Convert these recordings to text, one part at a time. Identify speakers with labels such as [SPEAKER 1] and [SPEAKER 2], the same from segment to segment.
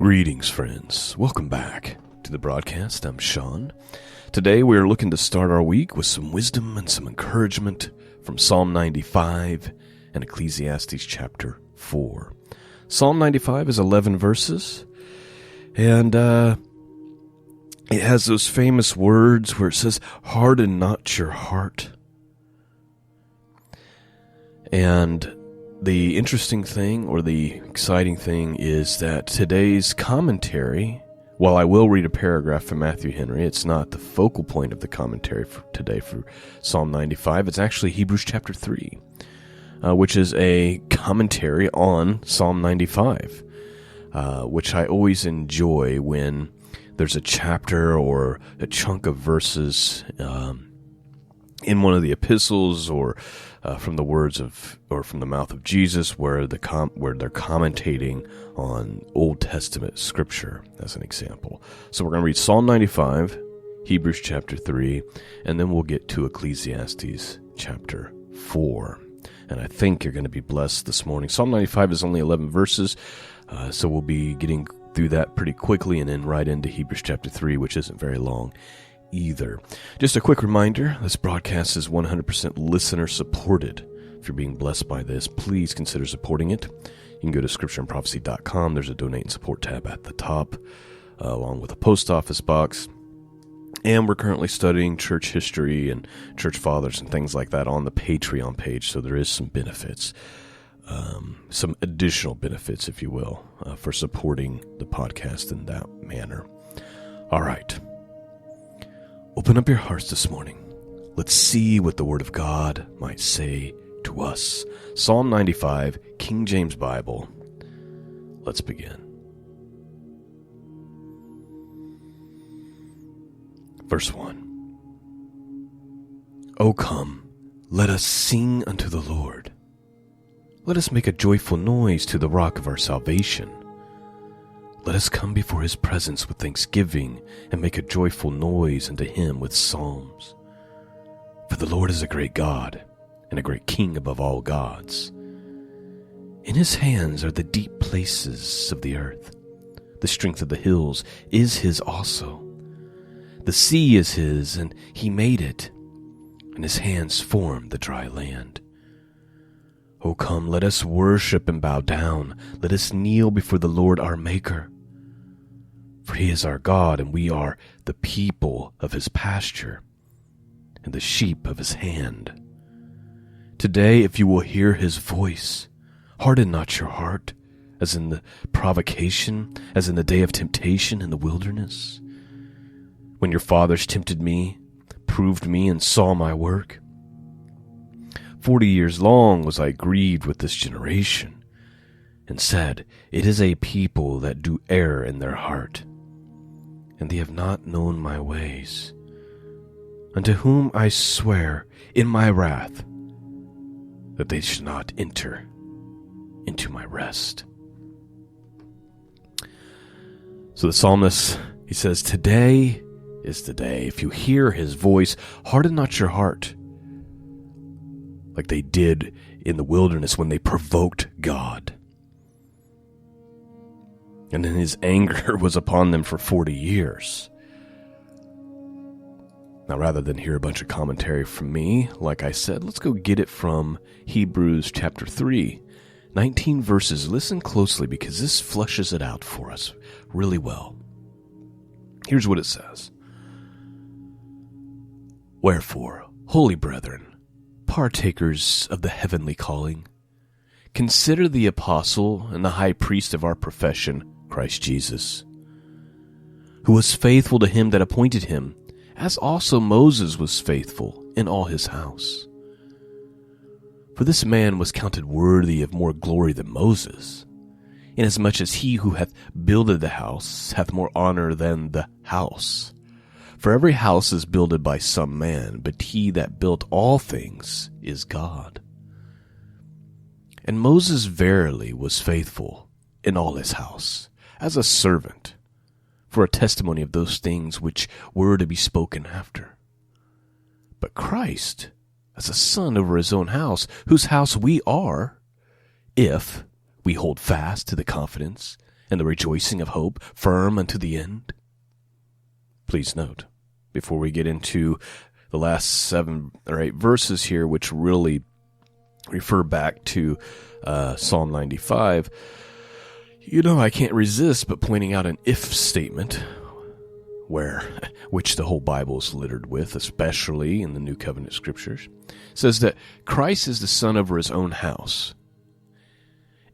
[SPEAKER 1] Greetings, friends. Welcome back to the broadcast. I'm Shawn. Today we are looking to start our week with some wisdom and some encouragement from Psalm 95 and Ecclesiastes chapter 4. Psalm 95 is 11 verses, and it has those famous words where it says, "Harden not your heart." And the interesting thing, or the exciting thing, is that today's commentary, while I will read a paragraph from Matthew Henry, it's not the focal point of the commentary for today for Psalm 95. It's actually Hebrews chapter 3, which is a commentary on Psalm 95, which I always enjoy when there's a chapter or a chunk of verses in one of the epistles or from the words of, or from the mouth of Jesus, where they're commentating on Old Testament scripture, as an example. So we're going to read Psalm 95, Hebrews chapter 3, and then we'll get to Ecclesiastes chapter 4. And I think you're going to be blessed this morning. Psalm 95 is only 11 verses, so we'll be getting through that pretty quickly and then right into Hebrews chapter 3, which isn't very long either. Just a quick reminder, this broadcast is 100% listener supported. If you're being blessed by this, please consider supporting it. You can go to scriptureandprophecy.com. There's a donate and support tab at the top, along with a post office box. And we're currently studying church history and church fathers and things like that on the Patreon page, so there is some benefits, some additional benefits, if you will, for supporting the podcast in that manner. All right. Open up your hearts this morning. Let's see what the Word of God might say to us. Psalm 95, King James Bible. Let's begin. Verse 1. O come, let us sing unto the Lord. Let us make a joyful noise to the rock of our salvation. Let us come before his presence with thanksgiving and make a joyful noise unto him with psalms. For the Lord is a great God and a great King above all gods. In his hands are the deep places of the earth. The strength of the hills is his also. The sea is his, and he made it, and his hands formed the dry land. O come, let us worship and bow down. Let us kneel before the Lord our Maker. For he is our God, and we are the people of his pasture, and the sheep of his hand. Today, if you will hear his voice, harden not your heart, as in the provocation, as in the day of temptation in the wilderness, when your fathers tempted me, proved me, and saw my work. 40 years long was I grieved with this generation, and said, It is a people that do err in their heart, and they have not known my ways, unto whom I swear in my wrath that they should not enter into my rest. So the psalmist, he says, today is the day. If you hear his voice, harden not your heart, like they did in the wilderness when they provoked God. And then his anger was upon them for 40 years. Now, rather than hear a bunch of commentary from me, like I said, let's go get it from Hebrews chapter 3, 19 verses. Listen closely, because this fleshes it out for us really well. Here's what it says. Wherefore, holy brethren, partakers of the heavenly calling, consider the apostle and the high priest of our profession, Christ Jesus, who was faithful to him that appointed him, as also Moses was faithful in all his house. For this man was counted worthy of more glory than Moses, inasmuch as he who hath builded the house hath more honor than the house. For every house is builded by some man, but he that built all things is God. And Moses verily was faithful in all his house, as a servant, for a testimony of those things which were to be spoken after. But Christ, as a son over his own house, whose house we are, if we hold fast to the confidence and the rejoicing of hope firm unto the end? Please note, before we get into the last 7 or 8 verses here, which really refer back to Psalm 95, I can't resist but pointing out an if statement, which the whole Bible is littered with, especially in the New Covenant Scriptures. It says that Christ is the son over his own house.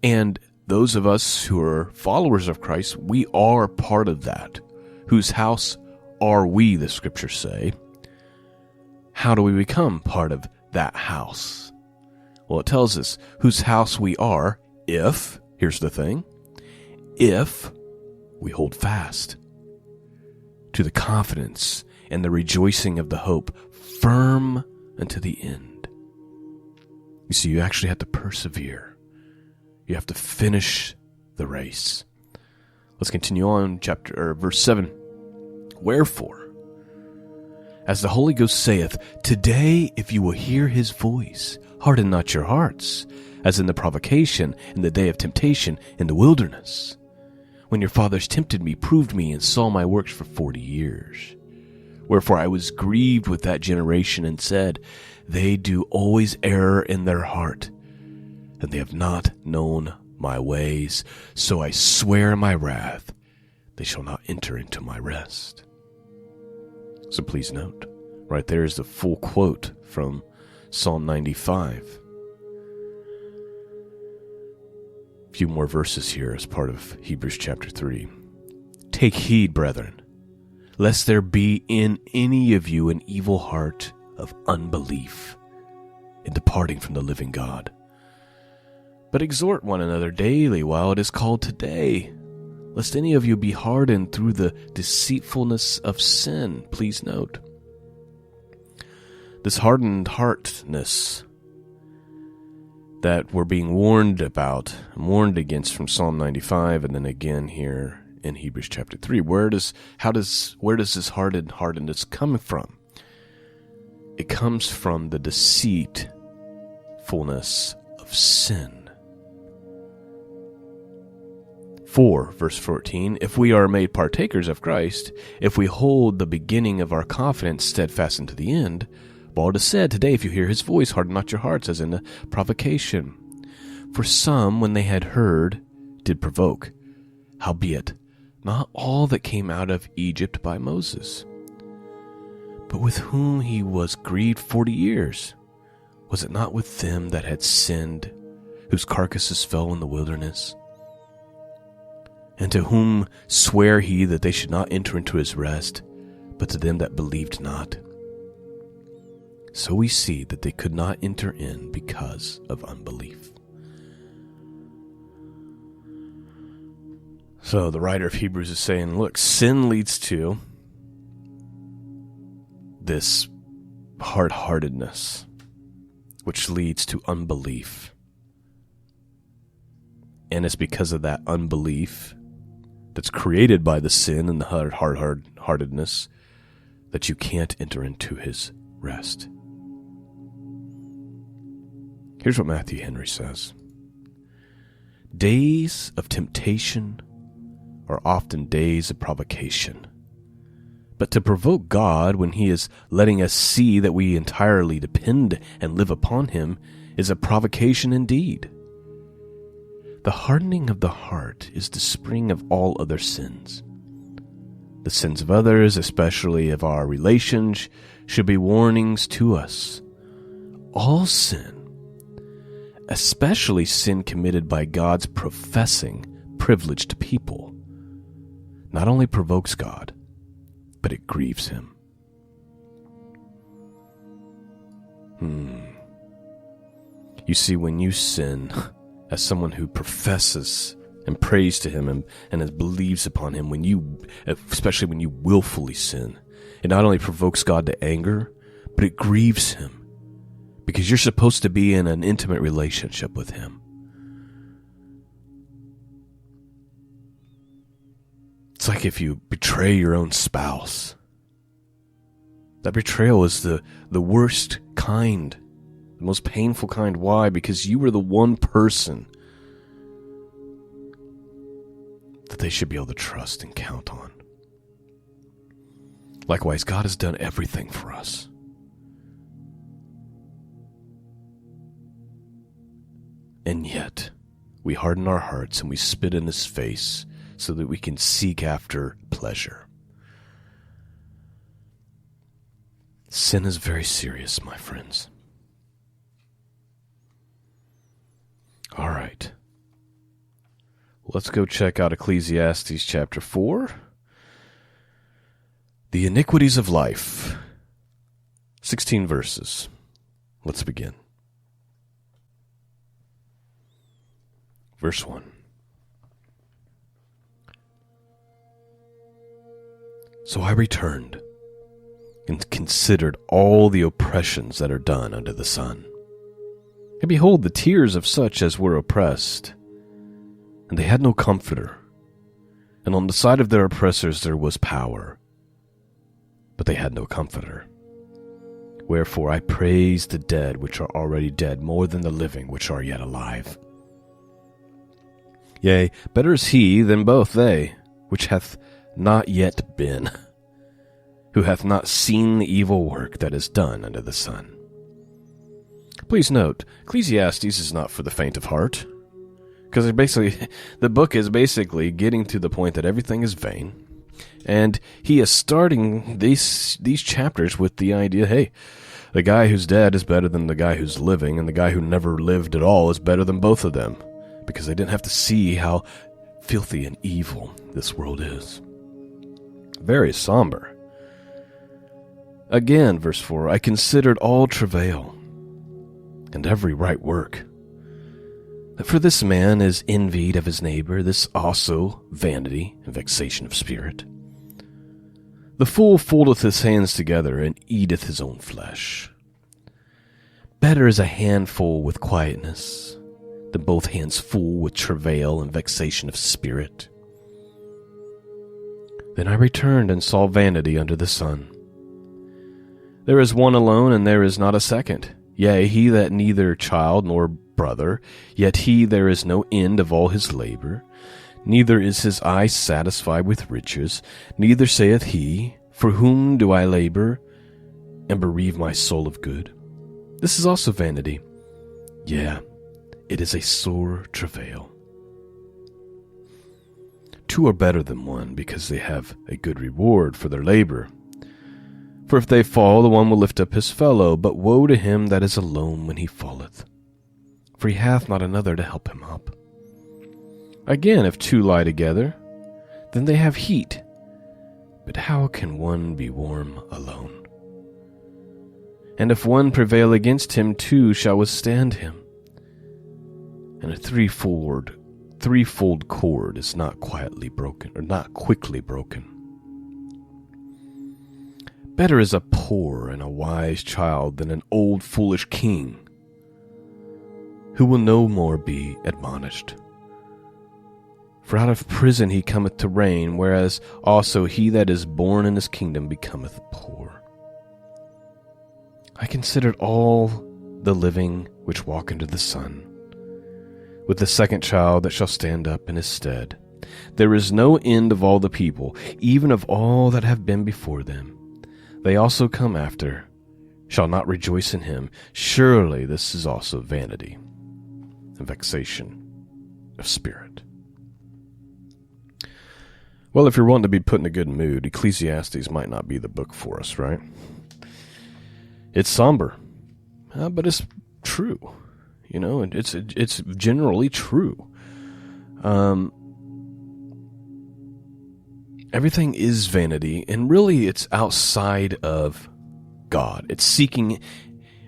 [SPEAKER 1] And those of us who are followers of Christ, we are part of that. Whose house are we, the Scriptures say? How do we become part of that house? Well, it tells us whose house we are if, here's the thing, if we hold fast to the confidence and the rejoicing of the hope firm unto the end. You see, you actually have to persevere. You have to finish the race. Let's continue on, verse 7. Wherefore, as the Holy Ghost saith, today if you will hear his voice, harden not your hearts, as in the provocation in the day of temptation in the wilderness, when your fathers tempted me, proved me, and saw my works for 40 years. Wherefore I was grieved with that generation, and said, they do always err in their heart, and they have not known my ways. So I swear in my wrath, they shall not enter into my rest. So please note, right there is the full quote from Psalm 95. A few more verses here as part of Hebrews chapter 3. Take heed, brethren, lest there be in any of you an evil heart of unbelief in departing from the living God. But exhort one another daily while it is called today, lest any of you be hardened through the deceitfulness of sin. Please note, this hardened heartness that we're being warned against from Psalm 95, and then again here in Hebrews chapter 3. Where does this hardness come from? It comes from the deceitfulness of sin. 4, verse 14, if we are made partakers of Christ, if we hold the beginning of our confidence steadfast unto the end, well, it is said, today if you hear his voice, harden not your hearts, as in the provocation. For some, when they had heard, did provoke. Howbeit, not all that came out of Egypt by Moses. But with whom he was grieved 40 years, was it not with them that had sinned, whose carcasses fell in the wilderness? And to whom sware he that they should not enter into his rest, but to them that believed not? So we see that they could not enter in because of unbelief. So the writer of Hebrews is saying, look, sin leads to this hard-heartedness, which leads to unbelief. And it's because of that unbelief that's created by the sin and the hard-heartedness that you can't enter into his rest. Here's what Matthew Henry says. Days of temptation are often days of provocation. But to provoke God when he is letting us see that we entirely depend and live upon him is a provocation indeed. The hardening of the heart is the spring of all other sins. The sins of others, especially of our relations, should be warnings to us. All sin, especially sin committed by God's professing, privileged people, not only provokes God, but it grieves him. You see, when you sin as someone who professes and prays to him and believes upon him, especially when you willfully sin, it not only provokes God to anger, but it grieves him, because you're supposed to be in an intimate relationship with him. It's like if you betray your own spouse. That betrayal is the worst kind, the most painful kind. Why? Because you were the one person that they should be able to trust and count on. Likewise, God has done everything for us. And yet, we harden our hearts and we spit in His face so that we can seek after pleasure. Sin is very serious, my friends. All right. Let's go check out Ecclesiastes chapter 4. The iniquities of life. 16 verses. Let's begin. Verse 1. So I returned and considered all the oppressions that are done under the sun. And behold, the tears of such as were oppressed, and they had no comforter. And on the side of their oppressors there was power, but they had no comforter. Wherefore I praise the dead which are already dead more than the living which are yet alive. Yea, better is he than both they, which hath not yet been, who hath not seen the evil work that is done under the sun. Please note, Ecclesiastes is not for the faint of heart, because the book is basically getting to the point that everything is vain, and he is starting these chapters with the idea, hey, the guy who's dead is better than the guy who's living, and the guy who never lived at all is better than both of them, because they didn't have to see how filthy and evil this world is. Very somber. Again, verse 4, I considered all travail and every right work. For this man is envied of his neighbor, this also vanity and vexation of spirit. The fool foldeth his hands together and eateth his own flesh. Better is a handful with quietness than both hands full with travail and vexation of spirit. Then I returned and saw vanity under the sun. There is one alone, and there is not a second. Yea, he that neither child nor brother, yet he there is no end of all his labor. Neither is his eye satisfied with riches. Neither saith he, for whom do I labor, and bereave my soul of good? This is also vanity. Yea, it is a sore travail. Two are better than one, because they have a good reward for their labor. For if they fall, the one will lift up his fellow, but woe to him that is alone when he falleth, for he hath not another to help him up. Again, if two lie together, then they have heat, but how can one be warm alone? And if one prevail against him, two shall withstand him. And a threefold cord is not quickly broken. Better is a poor and a wise child than an old foolish king, who will no more be admonished. For out of prison he cometh to reign, whereas also he that is born in his kingdom becometh poor. I considered all the living which walk under the sun, with the second child that shall stand up in his stead. There is no end of all the people, even of all that have been before them. They also come after, shall not rejoice in him. Surely this is also vanity and vexation of spirit. Well, if you're wanting to be put in a good mood, Ecclesiastes might not be the book for us, right? It's somber, but it's true. You know, it's generally true. Everything is vanity, and really it's outside of God. It's seeking,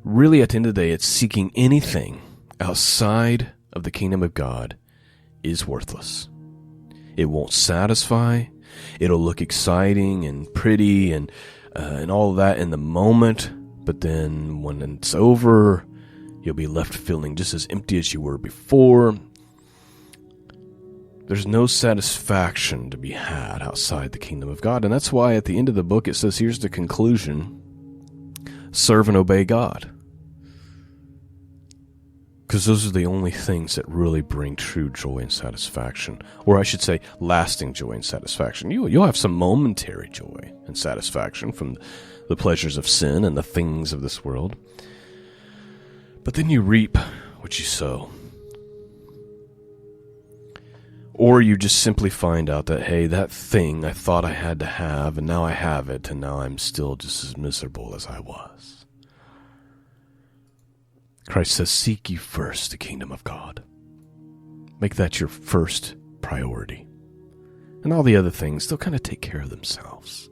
[SPEAKER 1] really at the end of the day, it's seeking anything outside of the kingdom of God is worthless. It won't satisfy. It'll look exciting and pretty and all of that in the moment, but then when it's over, you'll be left feeling just as empty as you were before. There's no satisfaction to be had outside the kingdom of God. And that's why at the end of the book it says, here's the conclusion: serve and obey God. Because those are the only things that really bring true joy and satisfaction. Or I should say, lasting joy and satisfaction. You'll have some momentary joy and satisfaction from the pleasures of sin and the things of this world. But then you reap what you sow. Or you just simply find out that, hey, that thing I thought I had to have, and now I have it, and now I'm still just as miserable as I was. Christ says, seek ye first the kingdom of God. Make that your first priority. And all the other things, they'll kind of take care of themselves.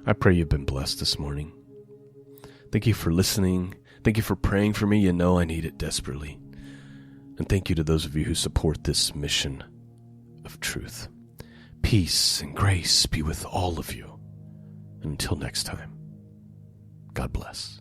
[SPEAKER 1] I pray you've been blessed this morning. Thank you for listening. Thank you for praying for me. You know I need it desperately. And thank you to those of you who support this mission of truth. Peace and grace be with all of you. And until next time, God bless.